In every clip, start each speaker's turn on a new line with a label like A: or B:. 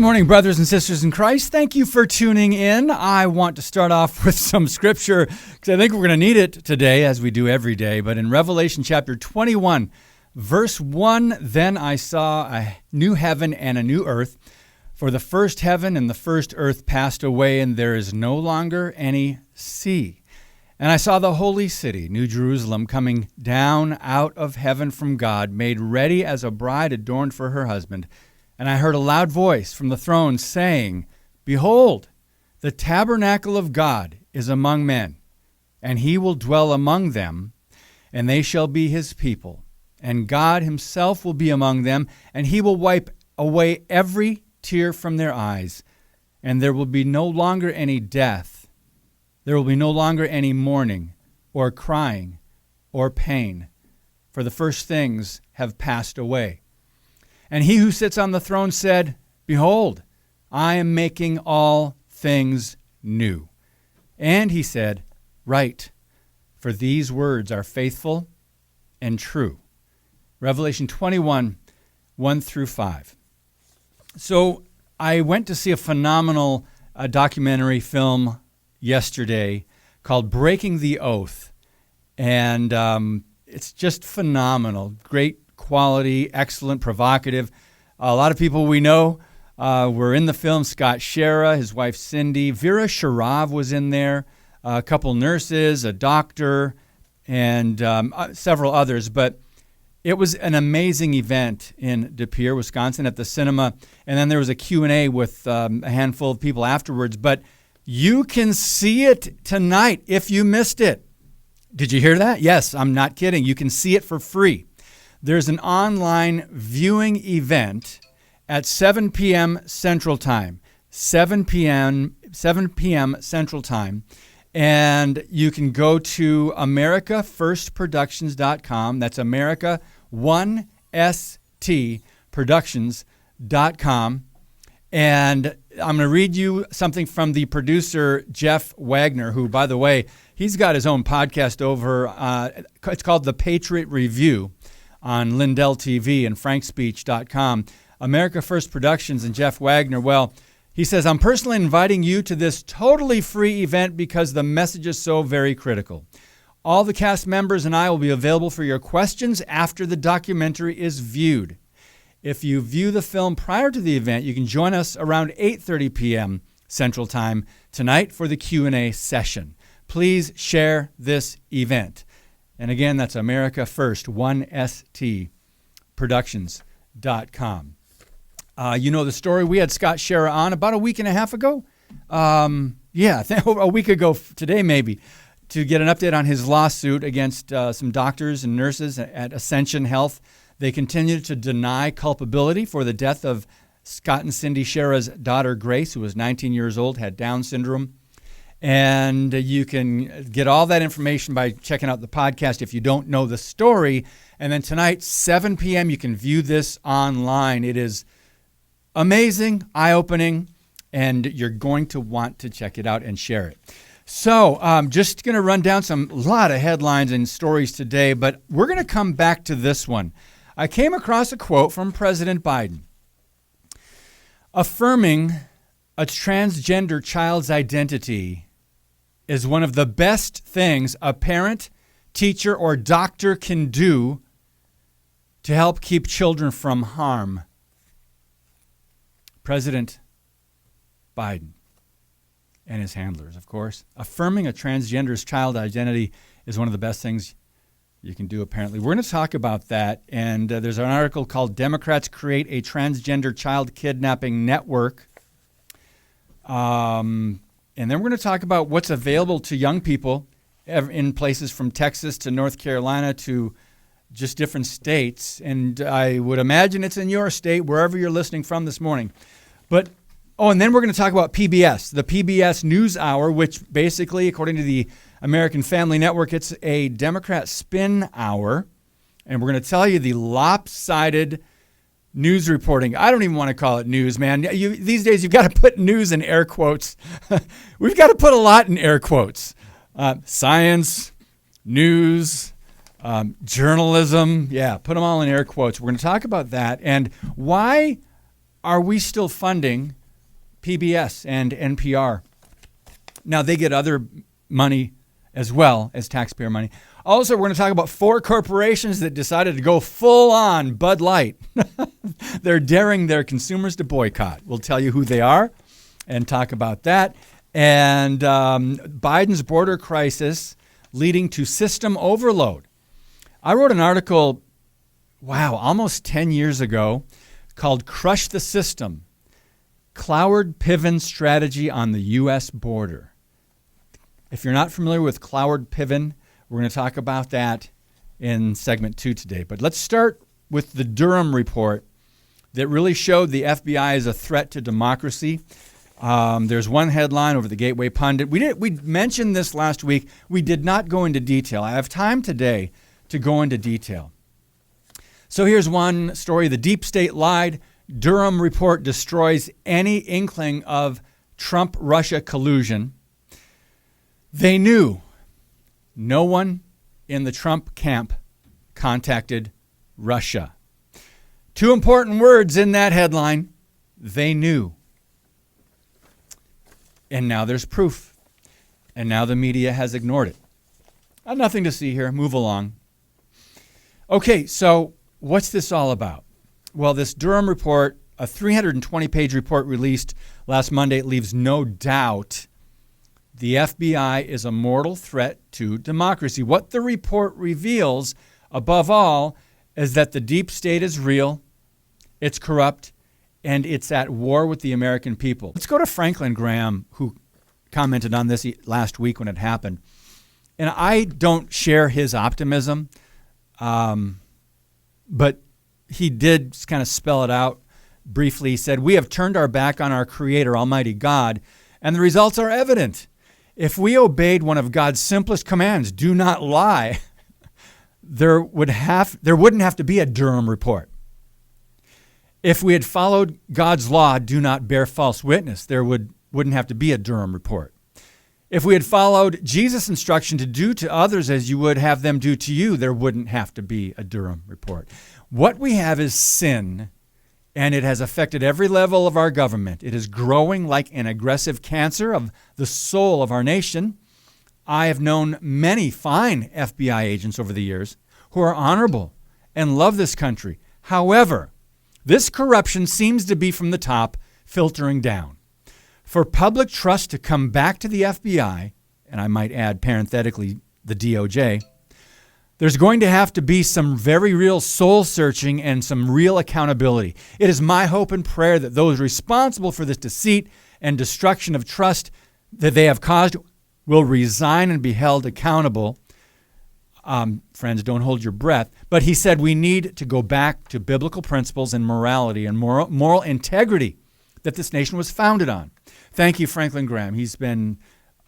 A: morning, brothers and sisters in Christ. Thank you for tuning in. I want to start off with some scripture because I think we're going to need it today, as we do every day. But in Revelation chapter 21, verse 1, then I saw a new heaven and a new earth, for the first heaven and the first earth passed away, and there is no longer any sea. And I saw the holy city, New Jerusalem, coming down out of heaven from God, made ready as a bride adorned for her husband. And I heard a loud voice from the throne saying, Behold, the tabernacle of God is among men, and he will dwell among them, and they shall be his people. And God himself will be among them, and he will wipe away every tear from their eyes, and there will be no longer any death. There will be no longer any mourning, or crying, or pain, for the first things have passed away. And he who sits on the throne said, Behold, I am making all things new. And he said, Write, for these words are faithful and true. Revelation 21, 1 through 5. So I went to see a phenomenal documentary film yesterday called Breaking the Oath. And it's just phenomenal. Great quality, excellent, provocative. A lot of people we know were in the film. Scott Shera, his wife Cindy, Vera Sharav was in there, a couple nurses, a doctor, and several others. But it was an amazing event in De Pere, Wisconsin at the cinema. And then there was a Q&A with a handful of people afterwards. But you can see it tonight if you missed it. Did you hear that? Yes, I'm not kidding. You can see it for free. There's an online viewing event at 7 p.m. Central Time. 7 p.m. Central Time. And you can go to AmericaFirstProductions.com. That's America1STProductions.com. And I'm going to read you something from the producer, Jeff Wagner, who, by the way, he's got his own podcast over. It's called The Patriot Review on Lindell TV and frankspeech.com. America First Productions and Jeff Wagner. Well, he says, I'm personally inviting you to this totally free event because the message is so very critical. All the cast members and I will be available for your questions after the documentary is viewed. If you view the film prior to the event, you can join us around 8:30 p.m. Central Time tonight for the Q&A session. Please share this event. And again, that's America First, 1STProductions.com. You know the story. We had Scott Shera on about a week and a half ago. I think a week ago today maybe, to get an update on his lawsuit against some doctors and nurses at Ascension Health. They continue to deny culpability for the death of Scott and Cindy Shera's daughter, Grace, who was 19 years old, had Down syndrome. And you can get all that information by checking out the podcast if you don't know the story. And then tonight, 7 p.m., you can view this online. It is amazing, eye-opening, and you're going to want to check it out and share it. So I'm just going to run down a lot of headlines and stories today, but we're going to come back to this one. I came across a quote from President Biden. Affirming a transgender child's identity is one of the best things a parent, teacher, or doctor can do to help keep children from harm. President Biden and his handlers, of course. Affirming a transgender's child identity is one of the best things you can do, apparently. We're going to talk about that, and there's an article called Democrats Create a Transgender Child Kidnapping Network. And then we're going to talk about what's available to young people in places from Texas to North Carolina to just different states. And I would imagine it's in your state, wherever you're listening from this morning. But and then we're going to talk about PBS, the PBS News Hour, which basically, according to the American Family Network, it's a Democrat spin hour. And we're going to tell you the lopsided news reporting. I don't even want to call it news, man. These days, you've got to put news in air quotes. We've got to put a lot in air quotes. Science, news, journalism. Yeah, put them all in air quotes. We're going to talk about that and why are we still funding PBS and NPR? Now, they get other money as well as taxpayer money. Also, we're going to talk about 4 corporations that decided to go full on Bud Light. They're daring their consumers to boycott. We'll tell you who they are and talk about that. And Biden's border crisis leading to system overload. I wrote an article, almost 10 years ago called Crush the System, Cloward Piven Strategy on the U.S. Border. If you're not familiar with Cloward Piven, we're going to talk about that in segment 2 today. But let's start with the Durham report that really showed the FBI as a threat to democracy. There's one headline over the Gateway Pundit. We mentioned this last week. We did not go into detail. I have time today to go into detail. So here's one story. The deep state lied. Durham report destroys any inkling of Trump-Russia collusion. They knew. No one in the Trump camp contacted Russia. 2 important words in that headline. They knew. And now there's proof. And now the media has ignored it. Nothing to see here. Move along. Okay, so what's this all about? Well, this Durham report, a 320-page report released last Monday, it leaves no doubt the FBI is a mortal threat to democracy. What the report reveals, above all, is that the deep state is real, it's corrupt, and it's at war with the American people. Let's go to Franklin Graham, who commented on this last week when it happened. And I don't share his optimism, but he did kind of spell it out briefly. He said, "We have turned our back on our Creator, Almighty God, and the results are evident. If we obeyed one of God's simplest commands, do not lie, there wouldn't have to be a Durham report. If we had followed God's law, do not bear false witness, there wouldn't have to be a Durham report. If we had followed Jesus' instruction to do to others as you would have them do to you, there wouldn't have to be a Durham report." What we have is sin, and it has affected every level of our government. It is growing like an aggressive cancer of the soul of our nation. I have known many fine FBI agents over the years who are honorable and love this country. However, this corruption seems to be from the top, filtering down. For public trust to come back to the FBI, and I might add parenthetically the DOJ, there's going to have to be some very real soul searching and some real accountability. It is my hope and prayer that those responsible for this deceit and destruction of trust that they have caused will resign and be held accountable. Friends, don't hold your breath. But he said we need to go back to biblical principles and morality and moral integrity that this nation was founded on. Thank you, Franklin Graham. He's been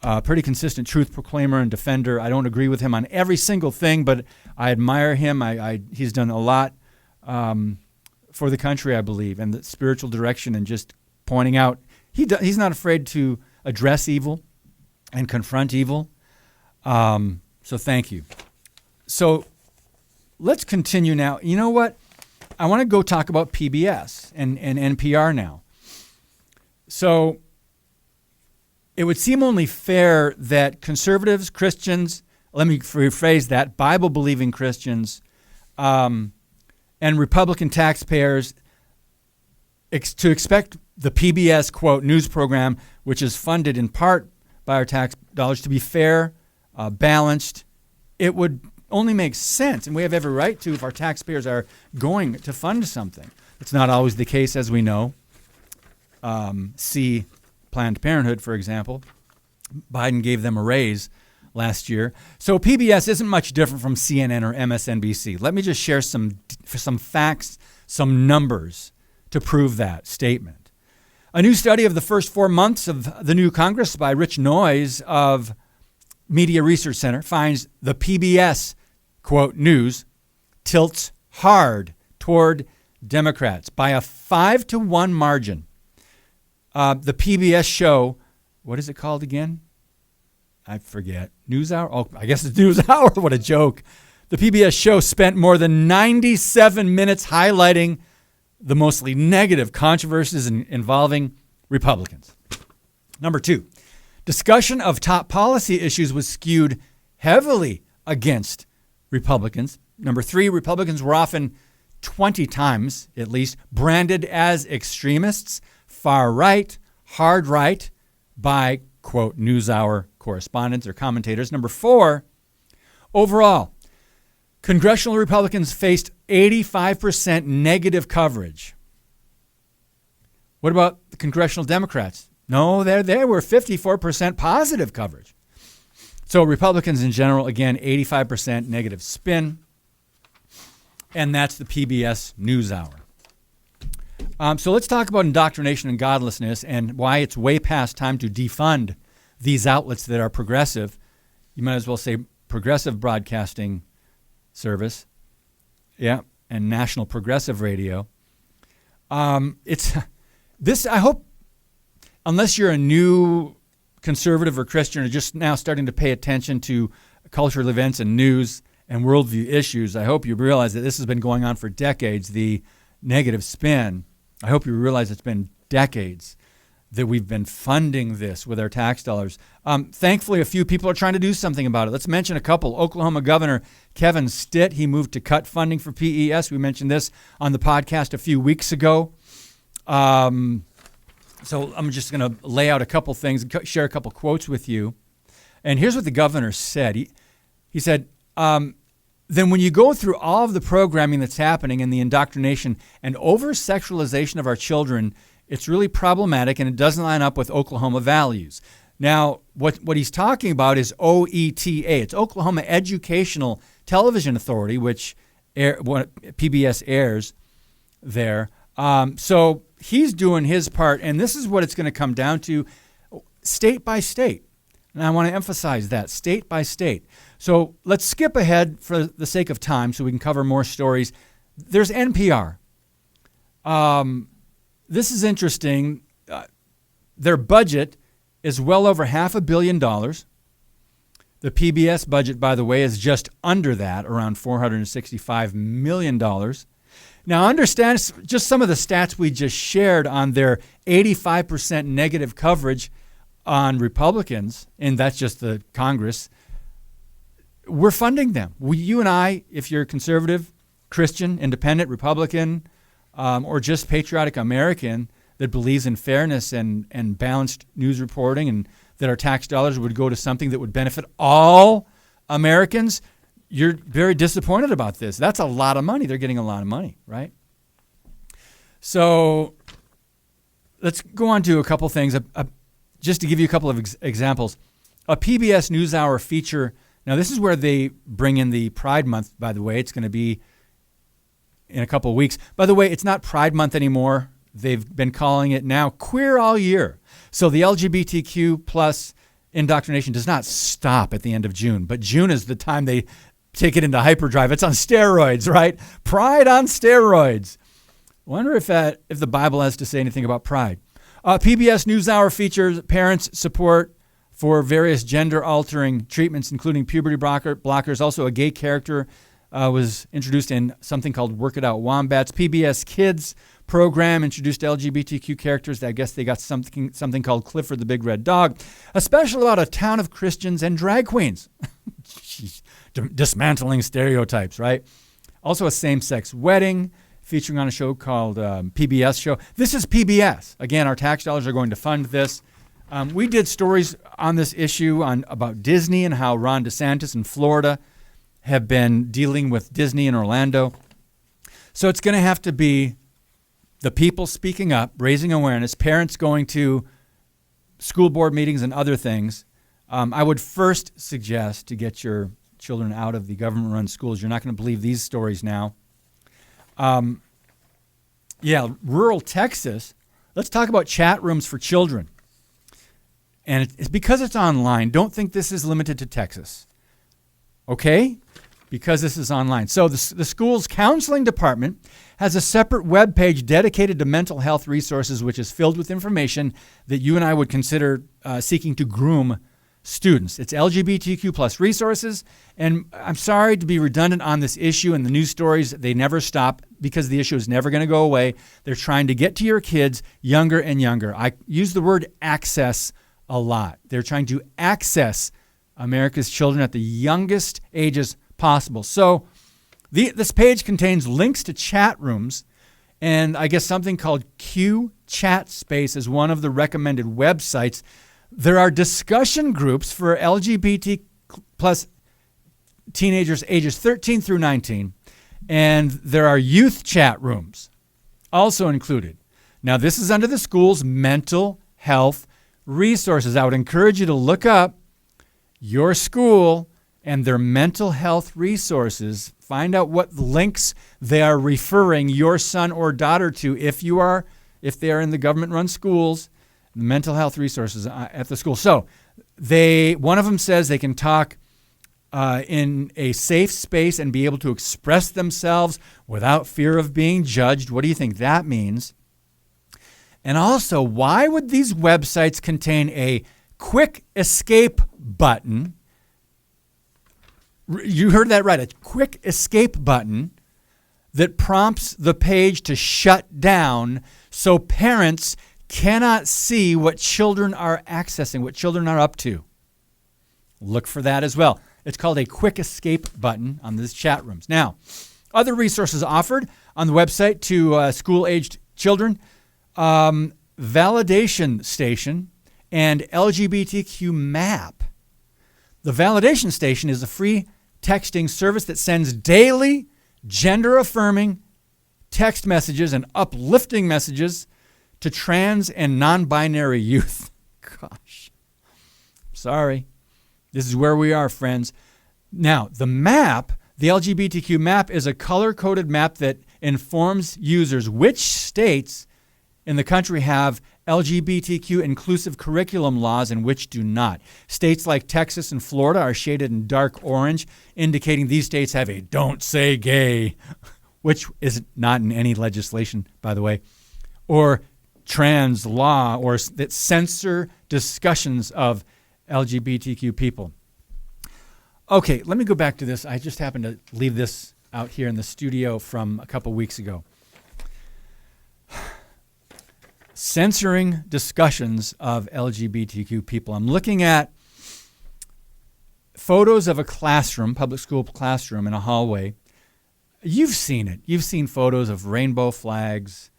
A: a pretty consistent truth proclaimer and defender. I don't agree with him on every single thing, but I admire him. He's done a lot for the country, I believe, and the spiritual direction and just pointing out. He's not afraid to address evil and confront evil. So thank you. So let's continue now. You know what? I want to go talk about PBS and NPR now. So it would seem only fair that conservatives, Christians, let me rephrase that, Bible-believing Christians, and Republican taxpayers to expect the PBS, quote, news program, which is funded in part by our tax dollars, to be fair, balanced. It would only make sense, and we have every right to if our taxpayers are going to fund something. It's not always the case, as we know. See Planned Parenthood, for example. Biden gave them a raise last year. So PBS isn't much different from CNN or MSNBC. Let me just share some facts, some numbers to prove that statement. A new study of the first 4 months of the new Congress by Rich Noyes of Media Research Center finds the PBS, quote, news tilts hard toward Democrats by a 5-1 margin. The PBS show, what is it called again? I forget. NewsHour? Oh, I guess it's NewsHour. What a joke. The PBS show spent more than 97 minutes highlighting the mostly negative controversies involving Republicans. Number 2, discussion of top policy issues was skewed heavily against Republicans. Number 3, Republicans were often 20 times, at least, branded as extremists, far right, hard right, by, quote, NewsHour correspondents or commentators. Number 4, overall, congressional Republicans faced 85% negative coverage. What about the congressional Democrats? No, they were 54% positive coverage. So Republicans in general, again, 85% negative spin. And that's the PBS NewsHour. So let's talk about indoctrination and godlessness and why it's way past time to defund these outlets that are progressive. You might as well say progressive broadcasting service. Yeah, and National Progressive Radio. It's this, I hope, unless you're a new conservative or Christian or just now starting to pay attention to cultural events and news and worldview issues, I hope you realize that this has been going on for decades, the negative spin. I hope you realize it's been decades that we've been funding this with our tax dollars. Thankfully, a few people are trying to do something about it. Let's mention a couple. Oklahoma Governor Kevin Stitt, he moved to cut funding for PES. We mentioned this on the podcast a few weeks ago. So I'm just going to lay out a couple things, share a couple quotes with you. And here's what the governor said. He said, then when you go through all of the programming that's happening and the indoctrination and over-sexualization of our children, it's really problematic and it doesn't line up with Oklahoma values. Now, what he's talking about is OETA. It's Oklahoma Educational Television Authority, which PBS airs there. So he's doing his part, and this is what it's going to come down to, state by state. And I want to emphasize that, state by state. So let's skip ahead for the sake of time so we can cover more stories. There's NPR. This is interesting. Their budget is well over $500 million. The PBS budget, by the way, is just under that, around $465 million. Now, understand just some of the stats we just shared on their 85% negative coverage on Republicans, and that's just the Congress. We're funding them. You and I, if you're conservative, Christian, independent, Republican, or just patriotic American that believes in fairness and balanced news reporting and that our tax dollars would go to something that would benefit all Americans, you're very disappointed about this. That's a lot of money. They're getting a lot of money, right? So let's go on to a couple things. Just to give you a couple of examples, a PBS NewsHour feature. Now, this is where they bring in the Pride Month, by the way. It's going to be in a couple of weeks. By the way, it's not Pride Month anymore. They've been calling it now Queer All Year. So the LGBTQ plus indoctrination does not stop at the end of June, but June is the time they take it into hyperdrive. It's on steroids, right? Pride on steroids. Wonder if the Bible has to say anything about pride. PBS NewsHour features parents' support for various gender-altering treatments, including puberty blockers. Also, a gay character was introduced in something called Work It Out Wombats. PBS Kids program introduced LGBTQ characters. I guess they got something called Clifford the Big Red Dog. A special about a town of Christians and drag queens. Dismantling stereotypes, right? Also a same-sex wedding featuring on a show called PBS Show. This is PBS. Again, our tax dollars are going to fund this. We did stories on this issue about Disney and how Ron DeSantis in Florida have been dealing with Disney in Orlando. So it's going to have to be the people speaking up, raising awareness, parents going to school board meetings and other things. I would first suggest to get your children out of the government-run schools. You're not going to believe these stories now. Rural Texas. Let's talk about chat rooms for children. And it's because it's online. Don't think this is limited to Texas. Okay? Because this is online. So the school's counseling department has a separate web page dedicated to mental health resources, which is filled with information that you and I would consider seeking to groom students. It's LGBTQ plus resources. And I'm sorry to be redundant on this issue and the news stories. They never stop. because the issue is never going to go away. They're trying to get to your kids younger and younger. I use the word access a lot. They're trying to access America's children at the youngest ages possible. So this page contains links to chat rooms, and I guess something called Q Chat Space is one of the recommended websites. There are discussion groups for LGBT plus teenagers ages 13 through 19, and there are youth chat rooms also included. Now, this is under the school's mental health resources. I would encourage you to look up your school and their mental health resources. Find out what links they are referring your son or daughter to if they are in the government-run schools, the mental health resources at the school. So one of them says they can talk in a safe space and be able to express themselves without fear of being judged. What do you think that means? And also, why would these websites contain a quick escape button? You heard that right, a quick escape button that prompts the page to shut down so parents cannot see what children are accessing, what children are up to. Look for that as well. It's called a quick escape button on these chat rooms. Now, other resources offered on the website to school-aged children, Validation Station and LGBTQ Map. The Validation Station is a free texting service that sends daily gender-affirming text messages and uplifting messages to trans and non-binary youth. Gosh. Sorry. This is where we are, friends. Now, the map, the LGBTQ map, is a color-coded map that informs users which states in the country have LGBTQ inclusive curriculum laws and which do not. States like Texas and Florida are shaded in dark orange, indicating these states have a don't say gay, which is not in any legislation, by the way, or trans law, or that censor discussions of LGBTQ people. Okay, let me go back to this. I just happened to leave this out here in the studio from a couple weeks ago. Censoring discussions of LGBTQ people. I'm looking at photos of a classroom, public school classroom in a hallway. You've seen it. You've seen photos of rainbow flags.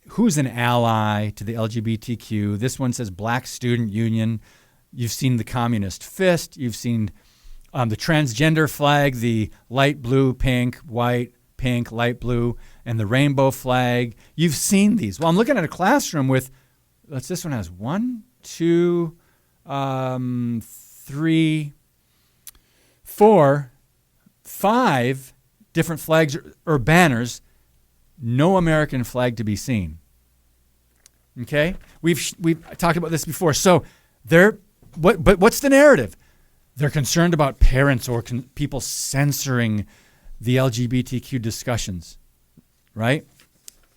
A: Who's an ally to the LGBTQ? This one says Black Student Union. You've seen the Communist Fist. You've seen the transgender flag, the light blue, pink, white, pink, light blue, and the rainbow flag. You've seen these. Well, I'm looking at a classroom with, this one has 1, 2, 3, 4, 5 different flags or banners. No American flag to be seen. Okay? We've talked about this before. So what's the narrative? They're concerned about parents or people censoring the LGBTQ discussions, right?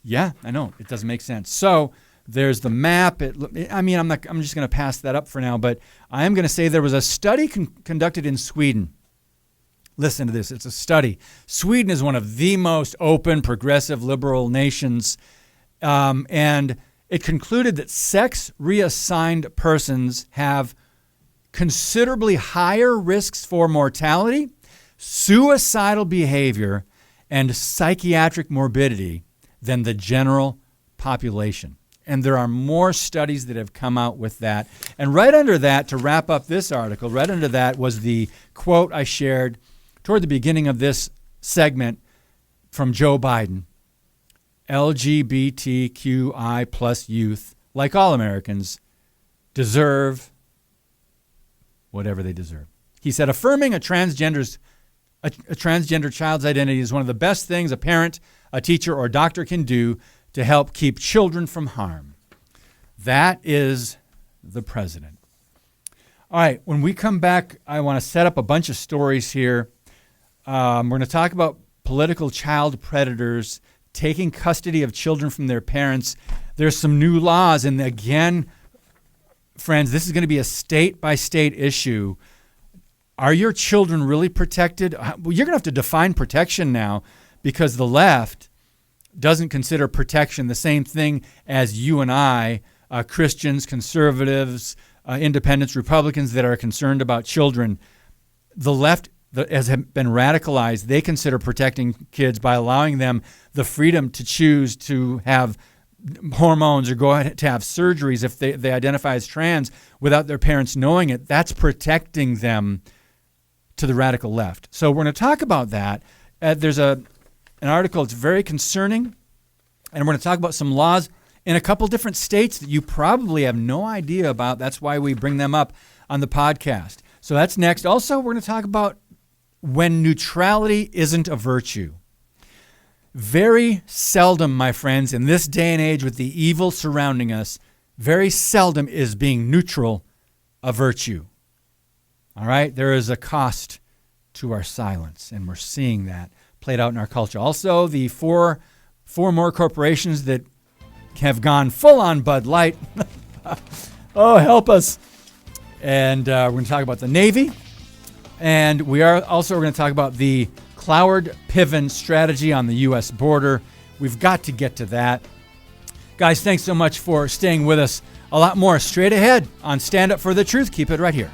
A: Yeah, I know. It doesn't make sense. So there's the map. I'm just going to pass that up for now, but I am going to say there was a study conducted in Sweden. Listen to this. It's a study. Sweden is one of the most open, progressive, liberal nations, and it concluded that sex-reassigned persons have considerably higher risks for mortality, suicidal behavior, and psychiatric morbidity than the general population. And there are more studies that have come out with that. And right under that, to wrap up this article, right under that was the quote I shared toward the beginning of this segment from Joe Biden. LGBTQI plus youth, like all Americans, deserve whatever they deserve. He said, affirming a transgender child's identity is one of the best things a parent, a teacher, or a doctor can do to help keep children from harm. That is the president. All right, when we come back, I want to set up a bunch of stories here. We're going to talk about political child predators taking custody of children from their parents. There's some new laws, and again, friends, this is going to be a state-by-state issue. Are your children really protected? Well, you're going to have to define protection now, because the left doesn't consider protection the same thing as you and I, Christians, conservatives, independents, Republicans that are concerned about children. The left has been radicalized. They consider protecting kids by allowing them the freedom to choose to have hormones or go ahead to have surgeries if they identify as trans without their parents knowing it. That's protecting them to the radical left. So we're going to talk about that. There's an article that's very concerning, and we're going to talk about some laws in a couple different states that you probably have no idea about. That's why we bring them up on the podcast. So that's next. Also, we're going to talk about when neutrality isn't a virtue. Very seldom, my friends, in this day and age with the evil surrounding us, very seldom is being neutral a virtue. All right? There is a cost to our silence, and we're seeing that played out in our culture. Also, the four more corporations that have gone full on Bud Light. Oh, help us. And we're going to talk about the Navy. And we are also going to talk about the Cloward-Piven strategy on the U.S. border. We've got to get to that. Guys, thanks so much for staying with us. A lot more straight ahead on Stand Up for the Truth. Keep it right here.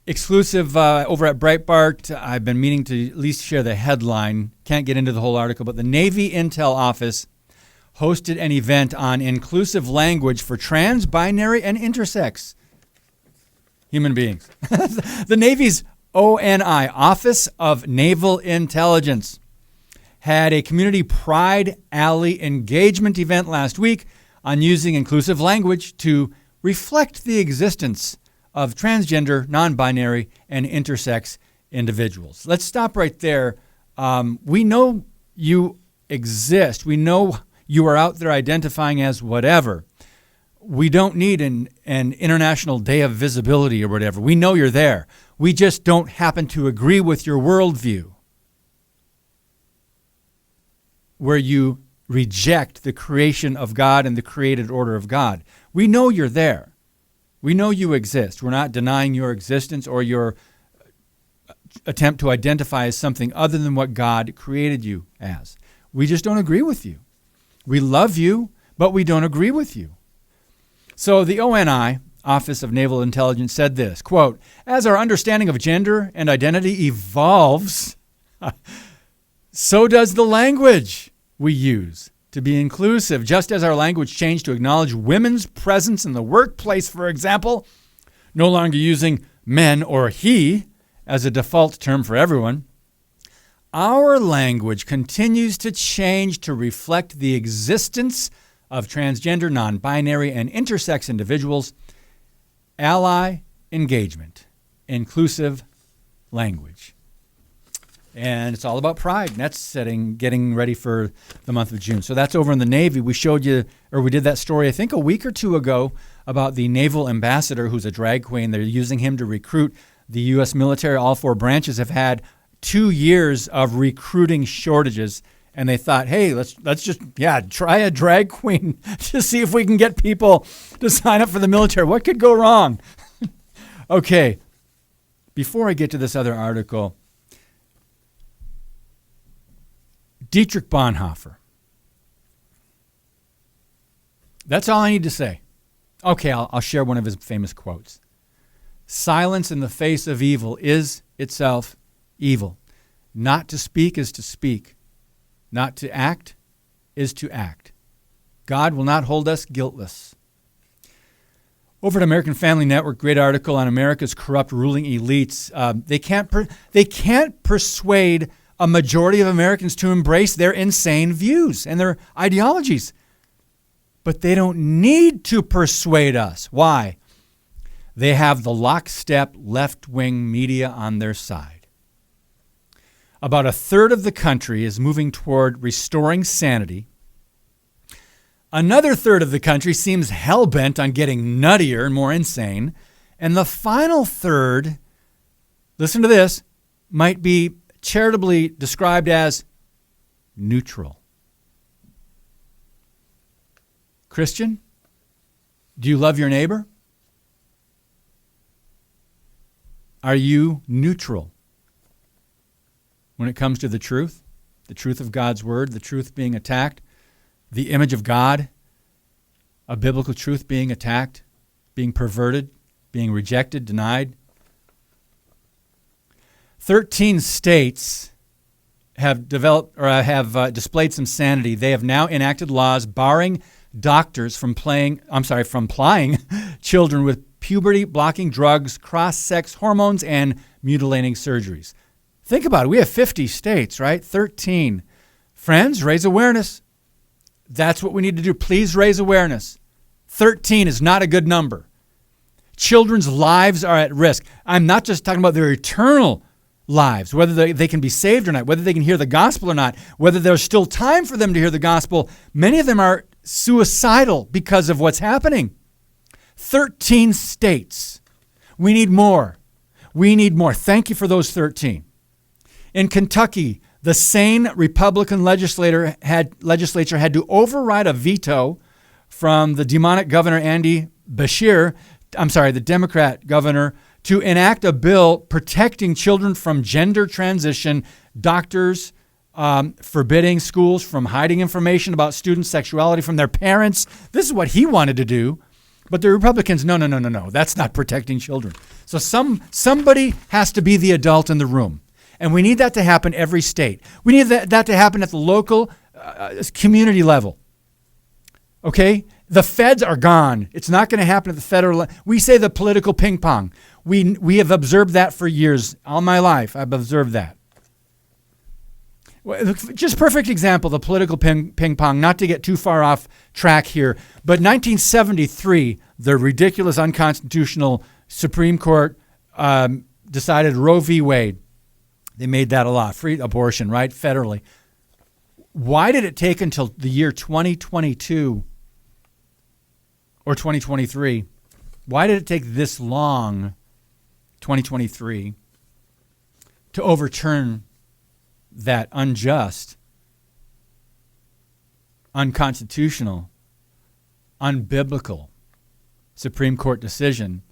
A: Exclusive over at Breitbart. I've been meaning to at least share the headline. Can't get into the whole article, but the Navy Intel Office hosted an event on inclusive language for trans, binary, and intersex human beings. The Navy's ONI, Office of Naval Intelligence, had a community pride alley engagement event last week on using inclusive language to reflect the existence of transgender, non-binary, and intersex individuals. Let's stop right there. We know you exist. We know you are out there identifying as whatever. We don't need an international day of visibility or whatever. We know you're there. We just don't happen to agree with your worldview, where you reject the creation of God and the created order of God. We know you're there. We know you exist. We're not denying your existence or your attempt to identify as something other than what God created you as. We just don't agree with you. We love you, but we don't agree with you. So the ONI, Office of Naval Intelligence, said this, quote, "As our understanding of gender and identity evolves, so does the language we use to be inclusive. Just as our language changed to acknowledge women's presence in the workplace, for example, no longer using men or he as a default term for everyone, our language continues to change to reflect the existence of transgender, non-binary, and intersex individuals. Ally engagement, inclusive language." And it's all about pride. And that's getting ready for the month of June. So that's over in the Navy. We showed you, or we did that story, I think a week or two ago, about the naval ambassador who's a drag queen. They're using him to recruit the U.S. military. All four branches have had 2 years of recruiting shortages. And they thought, hey, let's just try a drag queen to see if we can get people to sign up for the military. What could go wrong? Okay, before I get to this other article, Dietrich Bonhoeffer. That's all I need to say. Okay, I'll share one of his famous quotes. "Silence in the face of evil is itself evil. Not to speak is to speak. Not to act is to act. God will not hold us guiltless." Over at American Family Network, great article on America's corrupt ruling elites. They can't persuade a majority of Americans to embrace their insane views and their ideologies. But they don't need to persuade us. Why? They have the lockstep left-wing media on their side. About a third of the country is moving toward restoring sanity. Another third of the country seems hell-bent on getting nuttier and more insane. And the final third, listen to this, might be charitably described as neutral. Christian, do you love your neighbor? Are you neutral when it comes to the truth of God's word, the truth being attacked, the image of God, a biblical truth being attacked, being perverted, being rejected, denied? 13 states have displayed some sanity. They have now enacted laws barring doctors from plying children with puberty-blocking drugs, cross-sex hormones, and mutilating surgeries. Think about it. We have 50 states, right? 13. Friends, raise awareness. That's what we need to do. Please raise awareness. 13 is not a good number. Children's lives are at risk. I'm not just talking about their eternal lives, whether they can be saved or not, whether they can hear the gospel or not, whether there's still time for them to hear the gospel. Many of them are suicidal because of what's happening. 13 states. We need more. We need more. Thank you for those 13. In Kentucky, the sane Republican legislature had to override a veto from the demonic governor Andy Beshear, the Democrat governor, to enact a bill protecting children from gender transition, doctors forbidding schools from hiding information about students' sexuality from their parents. This is what he wanted to do. But the Republicans, no, that's not protecting children. So somebody has to be the adult in the room. And we need that to happen every state. We need that to happen at the local community level. Okay? The feds are gone. It's not going to happen at the federal level. We say the political ping pong. We have observed that for years. All my life, I've observed that. Just perfect example, the political ping pong, not to get too far off track here, but 1973, the ridiculous unconstitutional Supreme Court decided Roe v. Wade. They made that a law, free abortion, right, federally. Why did it take until the year 2022 or 2023? Why did it take this long, 2023, to overturn that unjust, unconstitutional, unbiblical Supreme Court decision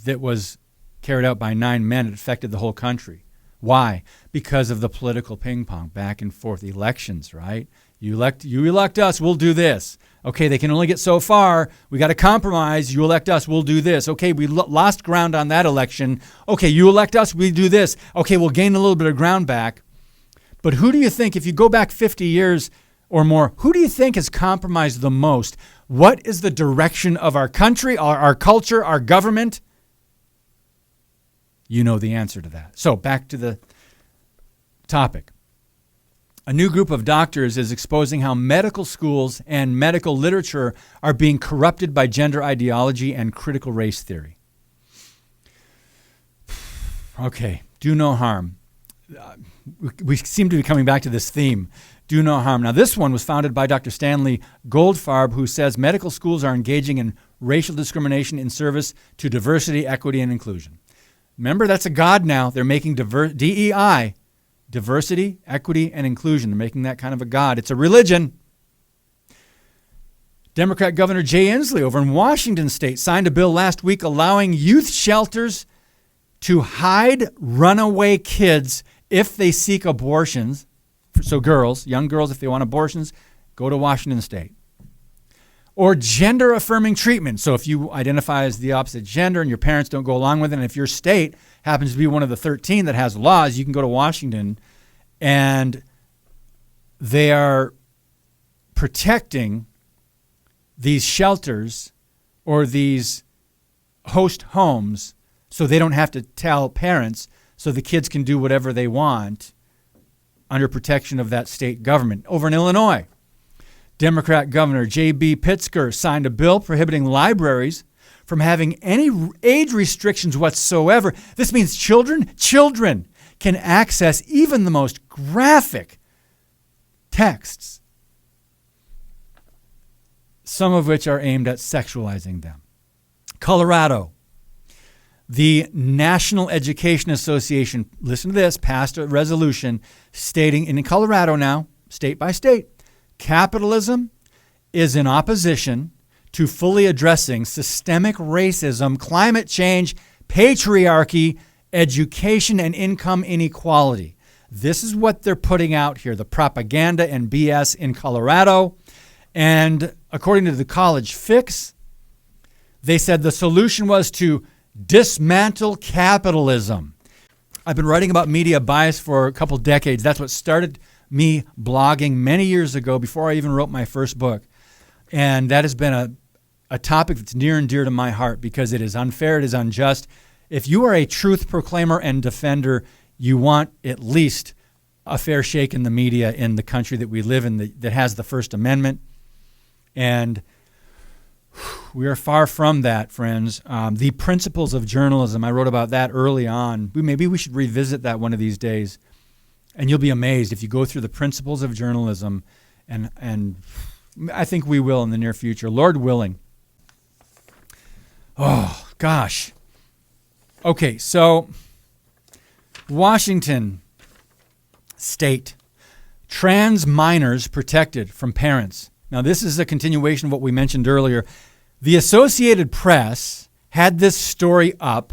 A: that was carried out by 9 men? It affected the whole country. Why? Because of the political ping pong, back and forth, elections, right? You elect us, we'll do this. Okay, they can only get so far. We got to compromise. You elect us, we'll do this. Okay, we lost ground on that election. Okay, you elect us, we do this. Okay, we'll gain a little bit of ground back. But who do you think, if you go back 50 years or more, who do you think has compromised the most? What is the direction of our country, our culture, our government? You know the answer to that. So back to the topic. A new group of doctors is exposing how medical schools and medical literature are being corrupted by gender ideology and critical race theory. Okay, do no harm. We seem to be coming back to this theme. Do no harm. Now, this one was founded by Dr. Stanley Goldfarb, who says medical schools are engaging in racial discrimination in service to diversity, equity, and inclusion. Remember, that's a God now. They're making DEI, diversity, equity, and inclusion. They're making that kind of a God. It's a religion. Democrat Governor Jay Inslee over in Washington State signed a bill last week allowing youth shelters to hide runaway kids if they seek abortions. So girls, young girls, if they want abortions, go to Washington State. Or gender-affirming treatment. So if you identify as the opposite gender and your parents don't go along with it, and if your state happens to be one of the 13 that has laws, you can go to Washington, and they are protecting these shelters or these host homes so they don't have to tell parents, so the kids can do whatever they want under protection of that state government. Over in Illinois, Democrat Governor J.B. Pritzker signed a bill prohibiting libraries from having any age restrictions whatsoever. This means children can access even the most graphic texts, some of which are aimed at sexualizing them. Colorado, the National Education Association, listen to this, passed a resolution stating in Colorado now, state by state, capitalism is in opposition to fully addressing systemic racism, climate change, patriarchy, education, and income inequality. This is what they're putting out here, the propaganda and BS in Colorado. And according to the College Fix, they said the solution was to dismantle capitalism. I've been writing about media bias for a couple decades. That's what started me blogging many years ago before I even wrote my first book. And that has been a topic that's near and dear to my heart because it is unfair, it is unjust. If you are a truth proclaimer and defender, you want at least a fair shake in the media in the country that we live in that has the First Amendment. And we are far from that, friends. The principles of journalism, I wrote about that early on. Maybe we should revisit that one of these days. And you'll be amazed if you go through the principles of journalism, and I think we will in the near future, Lord willing. Oh, gosh. Okay, so Washington State, trans minors protected from parents. Now, this is a continuation of what we mentioned earlier. The Associated Press had this story up,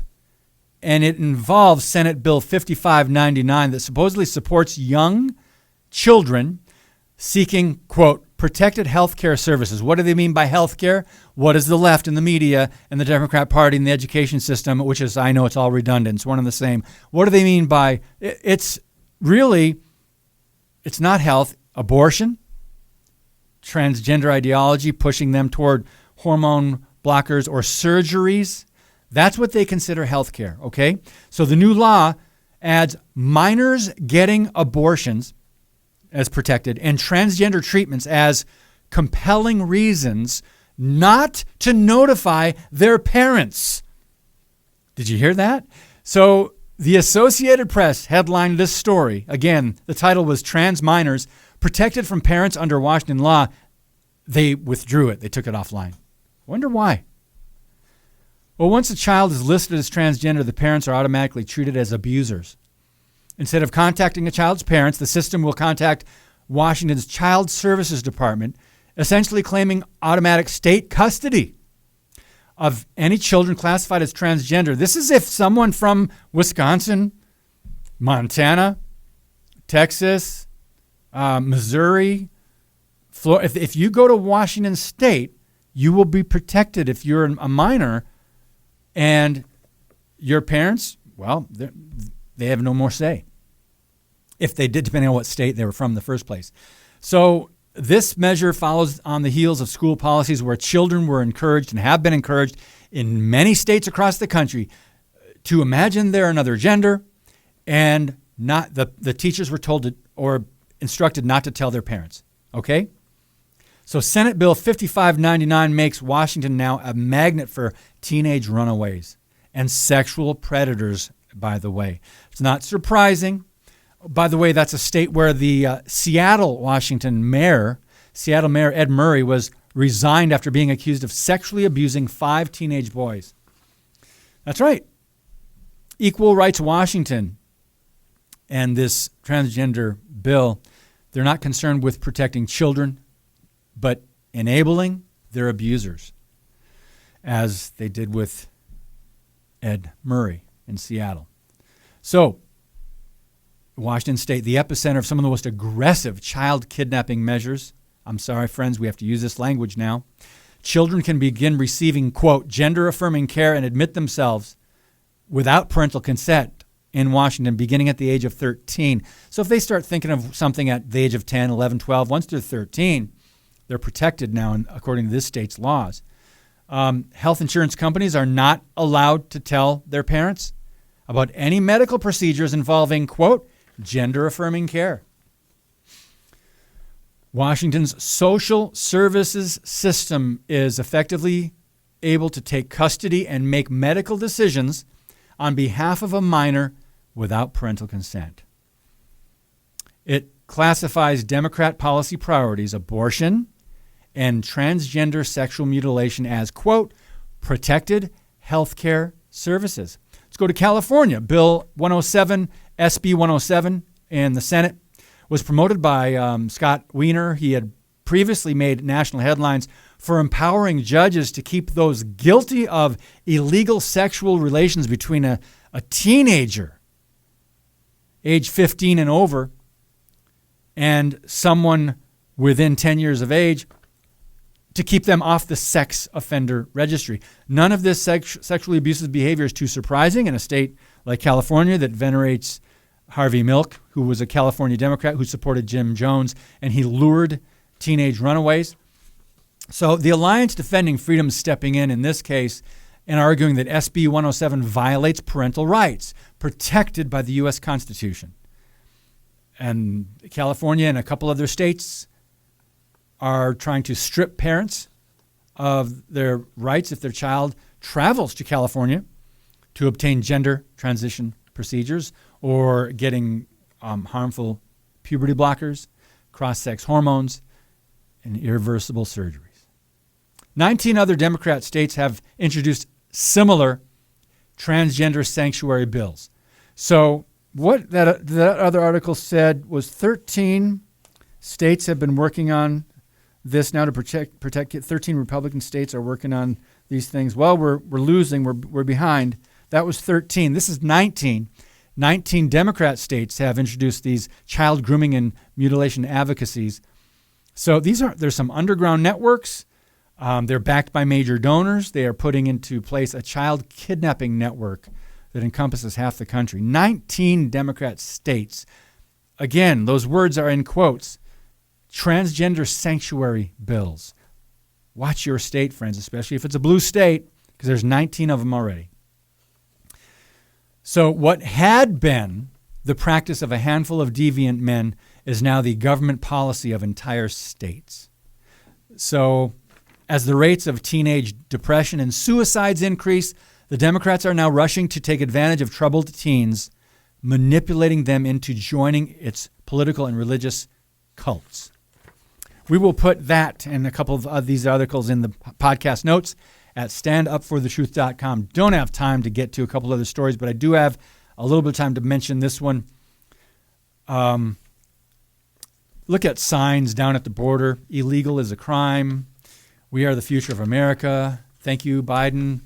A: and it involves Senate Bill 5599 that supposedly supports young children seeking, quote, protected health care services. What do they mean by health care? What is the left and the media and the Democrat Party and the education system, which is, I know it's all redundant, it's one and the same. What do they mean by, it's really, it's not health, abortion, transgender ideology, pushing them toward hormone blockers or surgeries. That's what they consider health care, okay? So the new law adds minors getting abortions as protected and transgender treatments as compelling reasons not to notify their parents. Did you hear that? So the Associated Press headlined this story. Again, the title was Trans Minors Protected from Parents Under Washington Law. They withdrew it. They took it offline. Wonder why. Well, once a child is listed as transgender, the parents are automatically treated as abusers. Instead of contacting a child's parents, the system will contact Washington's Child Services Department, essentially claiming automatic state custody of any children classified as transgender. This is if someone from Wisconsin, Montana, Texas, Missouri, Florida, if you go to Washington State, you will be protected if you're a minor, and your parents, well, they have no more say. If they did, depending on what state they were from in the first place. So this measure follows on the heels of school policies where children were encouraged and have been encouraged in many states across the country to imagine they're another gender, and not the teachers were told to, or instructed not to tell their parents. Okay? So Senate Bill 5599 makes Washington now a magnet for teenage runaways and sexual predators, by the way. It's not surprising. By the way, that's a state where the Seattle Mayor Ed Murray was resigned after being accused of sexually abusing 5 teenage boys. That's right. Equal Rights Washington and this transgender bill, they're not concerned with protecting children, but enabling their abusers, as they did with Ed Murray in Seattle. So, Washington State, the epicenter of some of the most aggressive child kidnapping measures. I'm sorry, friends, we have to use this language now. Children can begin receiving, quote, gender-affirming care and admit themselves without parental consent in Washington beginning at the age of 13. So if they start thinking of something at the age of 10, 11, 12, once they're 13, they're protected now according to this state's laws. Health insurance companies are not allowed to tell their parents about any medical procedures involving, quote, gender-affirming care. Washington's social services system is effectively able to take custody and make medical decisions on behalf of a minor without parental consent. It classifies Democrat policy priorities, abortion and transgender sexual mutilation, as, quote, protected health care services. Let's go to California. Bill 107, SB 107 in the Senate was promoted by Scott Wiener. He had previously made national headlines for empowering judges to keep those guilty of illegal sexual relations between a teenager, age 15 and over, and someone within 10 years of age, to keep them off the sex offender registry. None of this sexually abusive behavior is too surprising in a state like California that venerates Harvey Milk, who was a California Democrat who supported Jim Jones, and he lured teenage runaways. So the Alliance Defending Freedom is stepping in this case and arguing that SB 107 violates parental rights protected by the U.S. Constitution. And California and a couple other states are trying to strip parents of their rights if their child travels to California to obtain gender transition procedures or getting harmful puberty blockers, cross-sex hormones, and irreversible surgeries. 19 other Democrat states have introduced similar transgender sanctuary bills. So what that other article said was 13 states have been working on this now to protect kids. 13 Republican states are working on these things. Well, we're losing. We're behind. That was 13. This is 19. 19 Democrat states have introduced these child grooming and mutilation advocacies. So there's some underground networks. They're backed by major donors. They are putting into place a child kidnapping network that encompasses half the country. 19 Democrat states. Again, those words are in quotes. Transgender sanctuary bills. Watch your state, friends, especially if it's a blue state, because there's 19 of them already. So what had been the practice of a handful of deviant men is now the government policy of entire states. So as the rates of teenage depression and suicides increase, the Democrats are now rushing to take advantage of troubled teens, manipulating them into joining its political and religious cults. We will put that and a couple of these articles in the podcast notes at standupforthetruth.com. Don't have time to get to a couple other stories, but I do have a little bit of time to mention this one. Look at signs down at the border. Illegal is a crime. We are the future of America. Thank you, Biden.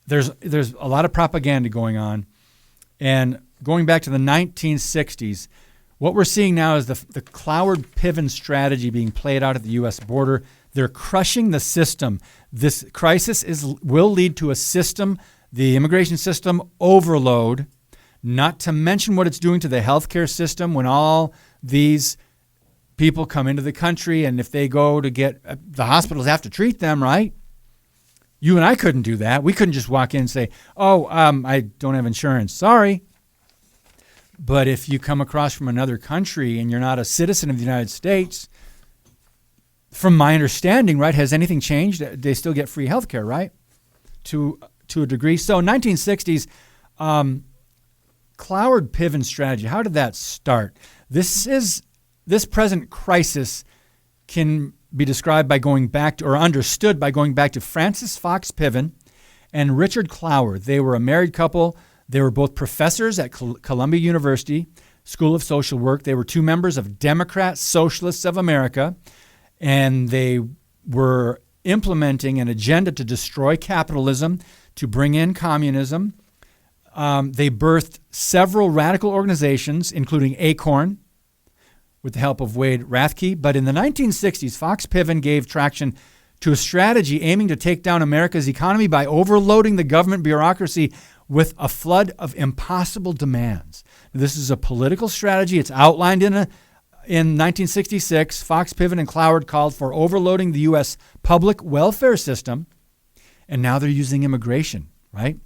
A: There's a lot of propaganda going on. And going back to the 1960s, what we're seeing now is the Cloward-Piven strategy being played out at the U.S. border. They're crushing the system. This crisis will lead to a system, the immigration system overload, not to mention what it's doing to the healthcare system when all these people come into the country, and if they go to get, the hospitals have to treat them, right? You and I couldn't do that. We couldn't just walk in and say, I don't have insurance. Sorry. But if you come across from another country and you're not a citizen of the United States, from my understanding, right, has anything changed? They still get free health care, right? To a degree. So 1960s, Cloward-Piven strategy, how did that start? This present crisis can be described by going back to, or understood by going back to Francis Fox Piven and Richard Cloward. They were a married couple. They were both professors at Columbia University School of Social Work. They were two members of Democrat Socialists of America, and they were implementing an agenda to destroy capitalism, to bring in communism. They birthed several radical organizations, including ACORN, with the help of Wade Rathke. But in the 1960s, Fox Piven gave traction to a strategy aiming to take down America's economy by overloading the government bureaucracy with a flood of impossible demands. This is a political strategy. It's outlined in 1966. Fox Piven and Cloward called for overloading the U.S. public welfare system, and now they're using immigration, right,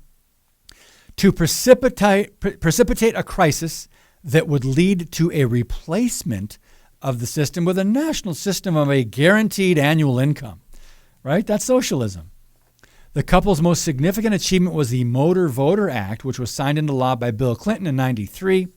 A: to precipitate a crisis that would lead to a replacement of the system with a national system of a guaranteed annual income, right? That's socialism. The couple's most significant achievement was the Motor Voter Act, which was signed into law by Bill Clinton in 1993.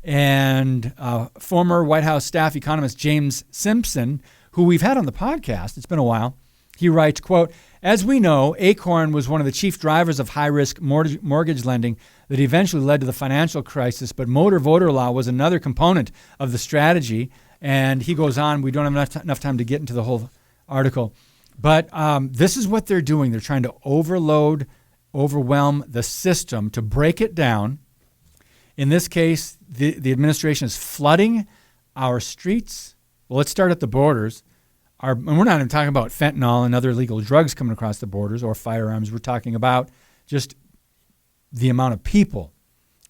A: And former White House staff economist James Simpson, who we've had on the podcast, it's been a while, he writes, quote, "As we know, ACORN was one of the chief drivers of high-risk mortgage lending that eventually led to the financial crisis, but motor voter law was another component of the strategy, And he goes on. We don't have enough time to get into the whole article. But this is what they're doing. They're trying to overwhelm the system to break it down. In this case, the administration is flooding our streets. Well, let's start at the borders. And we're not even talking about fentanyl and other illegal drugs coming across the borders or firearms. We're talking about just the amount of people,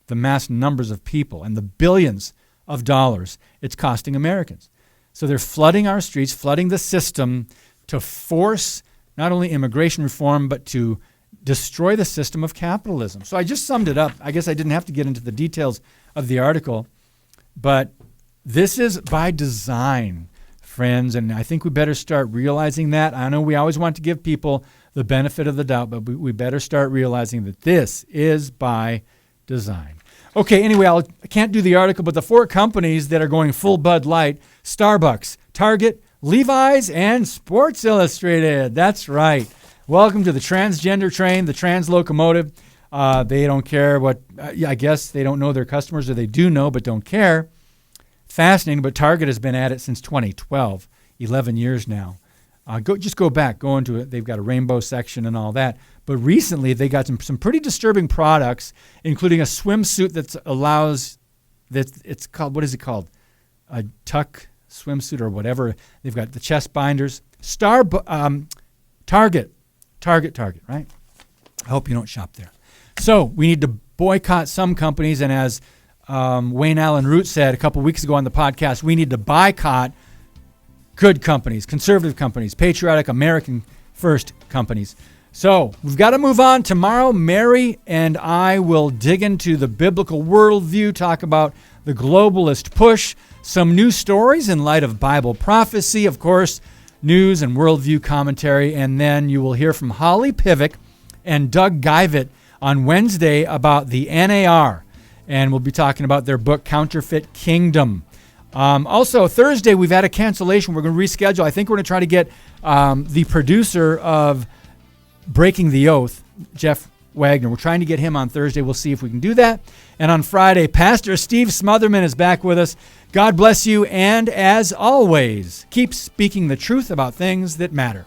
A: the mass numbers of people, and the billions of dollars it's costing Americans. So they're flooding our streets, flooding the system to force not only immigration reform, but to destroy the system of capitalism. So I just summed it up. I guess I didn't have to get into the details of the article, but this is by design, friends, and I think we better start realizing that. I know we always want to give people the benefit of the doubt, but we better start realizing that this is by design. Okay, anyway, I can't do the article, but the 4 companies that are going full Bud Light: Starbucks, Target, Levi's, and Sports Illustrated. That's right. Welcome to the transgender train, the trans locomotive. They don't care what, I guess they don't know their customers, or they do know but don't care. Fascinating, but Target has been at it since 2012, 11 years now. Go back, go into it. They've got a rainbow section and all that. But recently they got some pretty disturbing products, including a swimsuit it's called, what is it called? A tuck swimsuit or whatever. They've got the chest binders. Target, right? I hope you don't shop there. So we need to boycott some companies, and as Wayne Allen Root said a couple weeks ago on the podcast, we need to boycott good companies, conservative companies, patriotic, American first companies. So we've got to move on. Tomorrow, Mary and I will dig into the biblical worldview, talk about the globalist push, some new stories in light of Bible prophecy, of course, news and worldview commentary, and then you will hear from Holly Pivick and Doug Geivett on Wednesday about the NAR, and we'll be talking about their book, Counterfeit Kingdom. Also, Thursday, we've had a cancellation. We're going to reschedule. I think we're going to try to get the producer of Breaking the Oath, Jeff Wagner. We're trying to get him on Thursday. We'll see if we can do that. And on Friday, Pastor Steve Smotherman is back with us. God bless you, and as always, keep speaking the truth about things that matter.